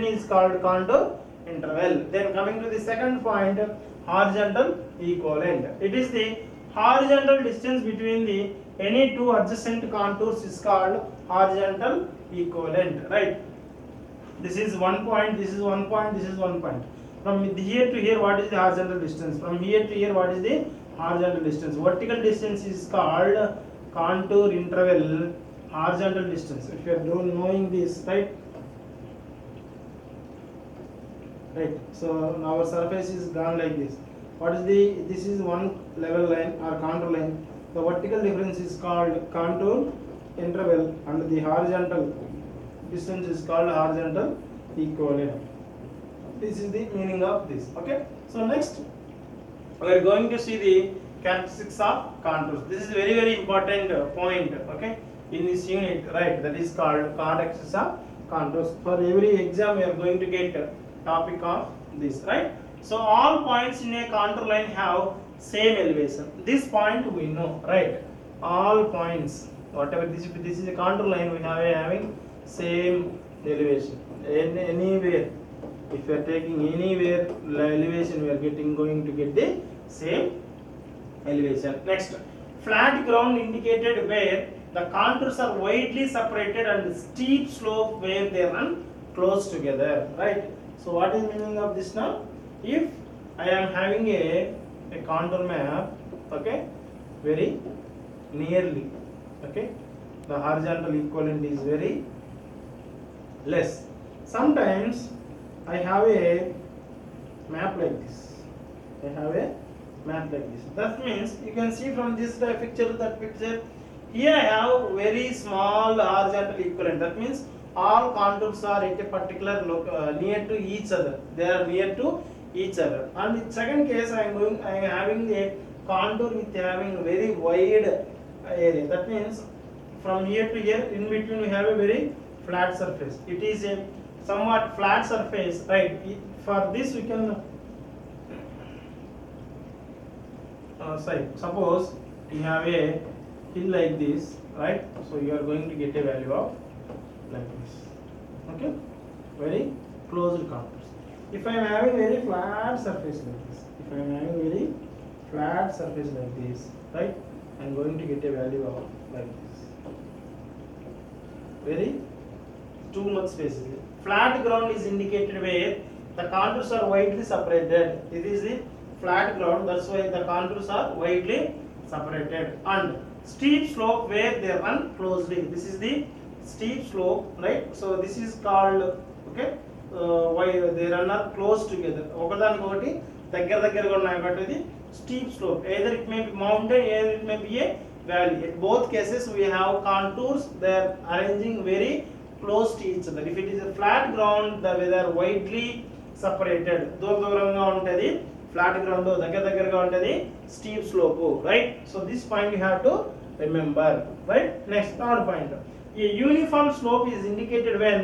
is called contour interval. Then coming to the second point, horizontal equivalent. It is the horizontal distance between the any two adjacent contours is called horizontal equivalent, right? This is one point, this is one point, this is one point. From here to here, what is the horizontal distance? From here to here, what is the horizontal distance? Vertical distance is called contour interval. Horizontal distance. If you are knowing this, right? Right. So our surface is gone like this. What is the? This is one level line or contour line. The vertical difference is called contour interval, and the horizontal distance is called horizontal equivalent. This is the meaning of this. Okay. So next, we are going to see the characteristics of contours. This is very very important point. Okay. In this unit, right? That is called characteristics of contours. For every exam, we are going to get a topic of this, right? So all points in a contour line have same elevation. This point we know, right? All points, whatever this, if this is a contour line, we have having same elevation. Anywhere, if you are taking anywhere elevation, we are going to get the same elevation. Next, flat ground indicated where the contours are widely separated and steep slope where they run close together, right? So what is the meaning of this now? If I am having a contour map, okay, very nearly, okay, the horizontal equivalent is very less. Sometimes I have a map like this. I have a map like this. That means you can see from this picture to that picture. Here I have very small horizontal equivalent. That means all contours are at a particular near to each other. They are near to each other. And in second case, I am having a contour with having very wide area. That means from here to here, in between we have a very flat surface. It is a somewhat flat surface, right? For this we can suppose you have a hill like this, right? So you are going to get a value of like this, okay, very closed contours. If I am having very flat surface like this, if I am having very flat surface like this, right, I am going to get a value of like this, very too much space. Flat ground is indicated where the contours are widely separated. It is the flat ground, that's why the contours are widely separated. And steep slope where they run closely. This is the steep slope, right? So this is called, okay, why they run are close together. ఒకదానికొకటి దగ్గరగా ఉన్నాయి కాబట్టి ఇది steep slope. Either it may be mountain, either it may be a valley. In both cases we have contours. They are arranging very close to each other. If it is a flat ground, they are widely separated. దూరంగా ఉంటది flat ground, దగ్గరగా ఉంటది steep slope, right? So this point you have to remember, right? Next, third point. A uniform slope is indicated when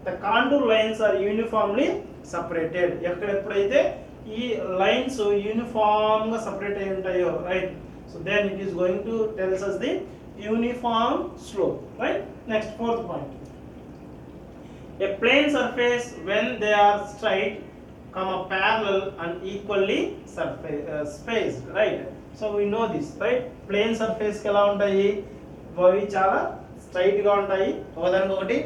the contour lines are uniformly separated. ఎక్కడెప్పుడైతే ఈ lines uniform గా separate అయి ఉంటాయో, right? So then it is going to tell us the uniform slope, right? Next, fourth point. A plane surface when they are straight, parallel and equally spaced, right? So we know this, right? Plane surface కి ఎలా ఉంటాయి, అవి చాలా straight గా ఉంటాయి, ఒకదానికొకటి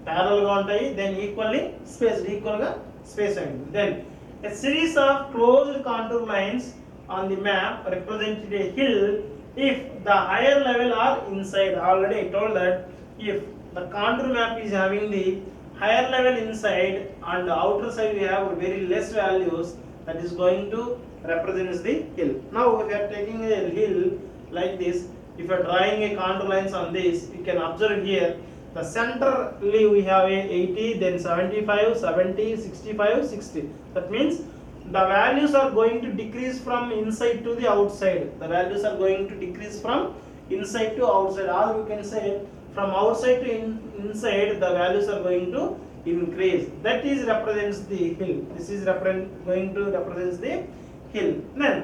parallel గా ఉంటాయి, then equally spaced, equal గా space అయింది. Then a series of closed contour lines on the map represented a hill if the higher level are inside. Already I told that if the contour map is having the higher level inside and the outer side we have very less values, that is going to represent the hill. Now if you are taking a hill like this, if you are drawing a contour lines on this, you can observe here the centrally we have a 80, then 75, 70, 65, 60. That means the values are going to decrease from inside to the outside. The values are going to decrease from inside to outside. Or you can say from outside to inside, the values are going to increase. That is represents the hill. This is going to represent the hill. Then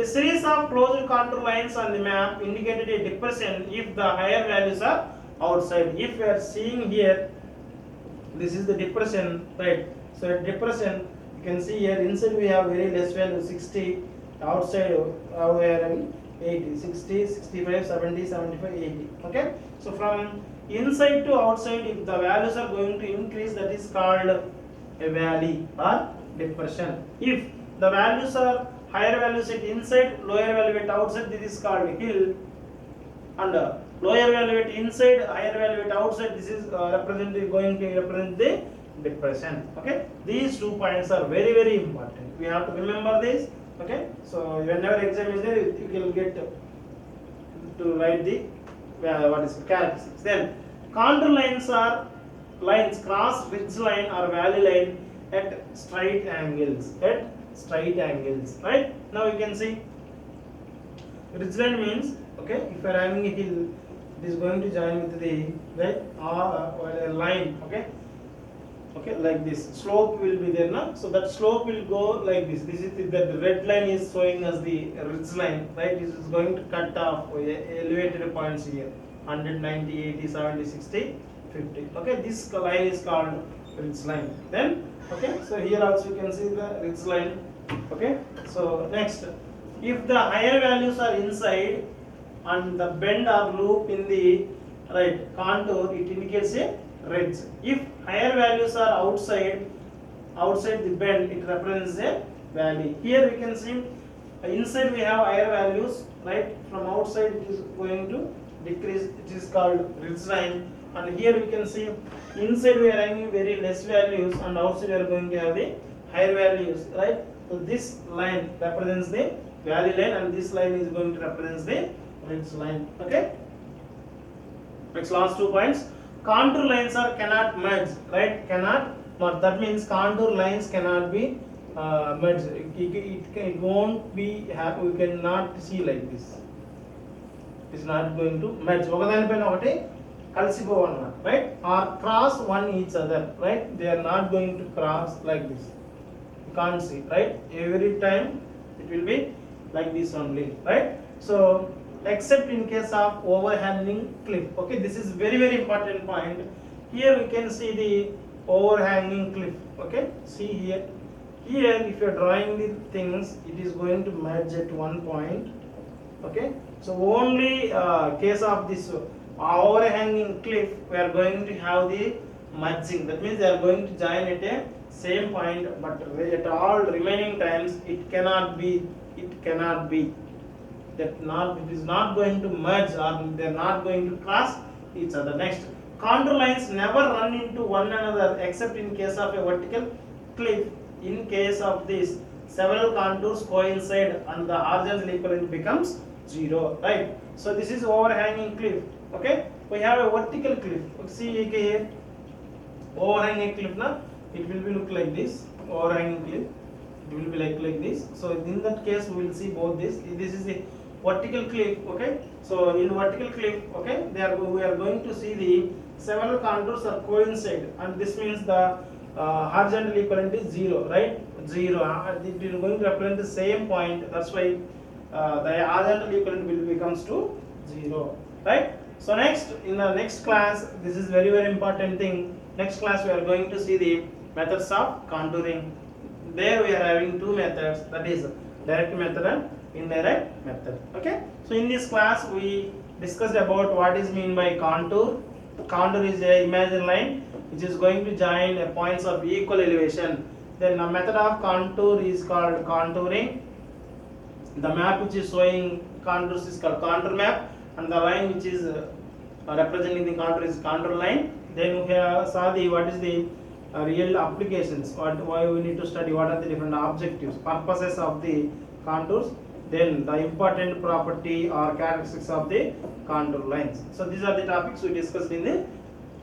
a series of closed contour lines on the map indicated a depression if the higher values are outside. If we are seeing here, this is the depression, right? So at depression, you can see here inside we have very less value 60, outside we are having 80, 60, 65, 70, 75, 80. Okay. So from inside to outside, if the values are going to increase, that is called a valley or depression. If the values are higher values at inside, lower value at outside, this is called hill. And lower value at inside, higher value at outside, this is going to represent the depression. Okay, these 2 points are very very important. We have to remember this. Okay, so whenever exam is there, you will get to write the what is characteristics. Then contour lines are lines cross ridge line or valley line at straight angles. At straight angles, right? Now you can see ridge line means, okay, if you are having a hill, it is going to join with the right or a line. Okay, okay, like this slope will be there now, so that slope will go like this. This is the red line is showing us the ridge line, right? This is going to cut off elevated points here, 190, 80, 70, 60, 50. Okay, this line is called ridge line. Then okay, so here also you can see the ridge line. Okay, so next, if the higher values are inside and the bend or loop in the right contour, it indicates a ridge. If higher values are outside the bend, it represents a valley. Here we can see inside we have higher values, right? From outside it is going to decrease, it is called ridge line. And here we can see inside we are having very less values and outside we are going to have the higher values, right? So this line represents the valley line and this line is going to represent the ridge line. Okay, next last 2 points. Contour lines are cannot merge, right? Cannot merge. That means contour lines cannot be merged. It won't be. We cannot see like this. It is not going to merge. ఒకదానిపైన ఒకటి కలిసిపోవు అన్నమాట, right? Or cross one each other, right? They are not going to cross like this. You can't see, right? Every time it will be like this only, right? So except in case of overhanging cliff. Okay, this is very very important point. Here we can see the overhanging cliff. Okay, see here if you are drawing the things, it is going to merge at one point. Okay, so only case of this overhanging cliff, we are going to have the merging. That means they are going to join at a same point, but at all remaining times it cannot be it is not going to merge or they are not going to cross each other. Next, contour lines never run into one another except in case of a vertical cliff. In case of this, several contours coincide and the horizontal equivalent becomes 0, right? So this is overhanging cliff. Okay, we have a vertical cliff. See here, overhanging cliff now, it will be look like this. Overhanging cliff, it will be like this. So in that case we will see both this. This is the vertical cliff. Okay, so in vertical cliff, okay, we are going to see the several contours are coincide, and this means the horizontal equivalent is 0, right? 0. It is going to represent the same point. That's why the horizontal equivalent will becomes to 0, right? So next, in the next class, this is very very important thing. Next class we are going to see the methods of contouring. There we are having 2 methods, that is direct method and indirect method. Okay, so in this class we discussed about what is mean by contour. Contour is a imaginary line which is going to join points of equal elevation. Then the method of contour is called contouring. The map which is showing contours is called contour map, and the line which is representing the contour is contour line. Then we have saw the what is the real applications, why we need to study, what are the different objectives, purposes of the contours, then the important property or characteristics of the contour lines. So these are the topics we discussed in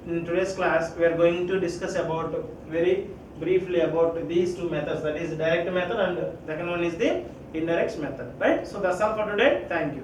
today's class. We are going to discuss about very briefly about these 2 methods, that is direct method and second one is the indirect method, right? So that's all for today. Thank you.